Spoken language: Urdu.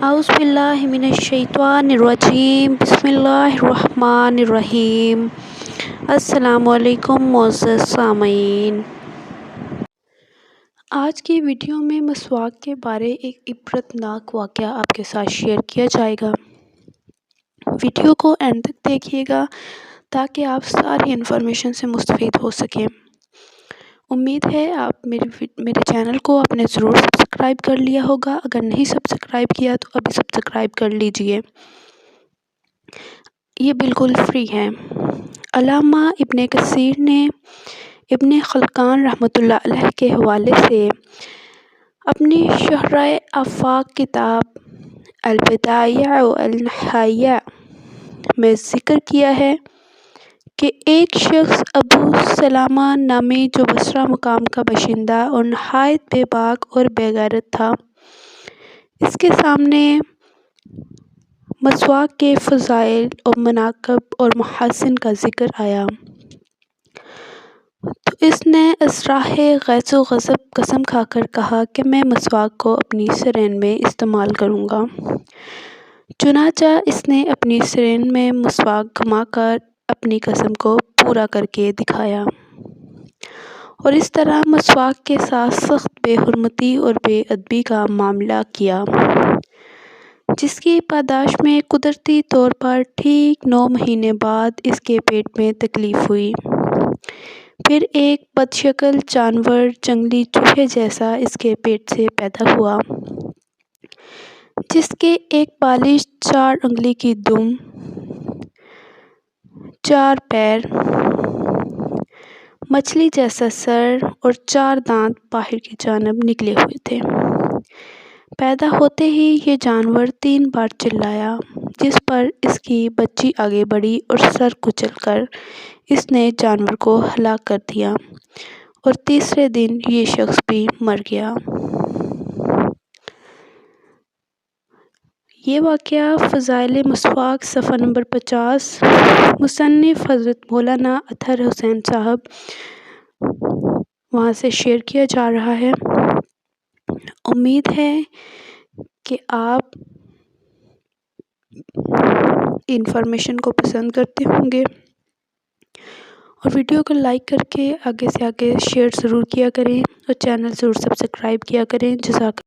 اعوذ باللہ من الشیطان الرجیم، بسم اللہ الرحمن الرحیم۔ السلام علیکم معزز سامعین، آج کی ویڈیو میں مسواک کے بارے ایک عبرت ناک واقعہ آپ کے ساتھ شیئر کیا جائے گا۔ ویڈیو کو اینڈ تک دیکھیے گا تاکہ آپ ساری انفارمیشن سے مستفید ہو سکیں۔ امید ہے آپ میرے چینل کو آپ نے ضرور سبسکرائب کر لیا ہوگا، اگر نہیں سبسکرائب کیا تو ابھی سبسکرائب کر لیجئے، یہ بالکل فری ہے۔ علامہ ابن کثیر نے ابن خلکان رحمۃ اللہ علیہ کے حوالے سے اپنی شرح آفاق کتاب البدایع والنہایہ میں ذکر کیا ہے کہ ایک شخص ابو سلمہ نامی جو بصرہ مقام کا باشندہ اور نہایت بے باک اور بے غیرت تھا، اس کے سامنے مسواک کے فضائل اور مناقب اور محاسن کا ذکر آیا تو اس نے ازراہ غیظ و غضب قسم کھا کر کہا کہ میں مسواک کو اپنی سرین میں استعمال کروں گا۔ چنانچہ اس نے اپنی سرین میں مسواک گھما کر اپنی قسم کو پورا کر کے دکھایا اور اس طرح مسواک کے ساتھ سخت بے حرمتی اور بے ادبی کا معاملہ کیا، جس کی پاداش میں قدرتی طور پر ٹھیک 9 مہینے بعد اس کے پیٹ میں تکلیف ہوئی۔ پھر ایک بدشکل جانور جنگلی چوہے جیسا اس کے پیٹ سے پیدا ہوا، جس کے ایک بالش 4 انگلی کی دم، 4 پیر، مچھلی جیسا سر اور 4 دانت باہر کی جانب نکلے ہوئے تھے۔ پیدا ہوتے ہی یہ جانور 3 بار چلایا، جس پر اس کی بچی آگے بڑھی اور سر کچل کر اس نے جانور کو ہلاک کر دیا اور تیسرے دن یہ شخص بھی مر گیا۔ یہ واقعہ فضائل مسواک صفحہ نمبر 50، مصنف حضرت مولانا اطہر حسین صاحب، وہاں سے شیئر کیا جا رہا ہے۔ امید ہے کہ آپ انفارمیشن کو پسند کرتے ہوں گے اور ویڈیو کو لائک کر کے آگے سے آگے شیئر ضرور کیا کریں اور چینل ضرور سبسکرائب کیا کریں۔ جزاک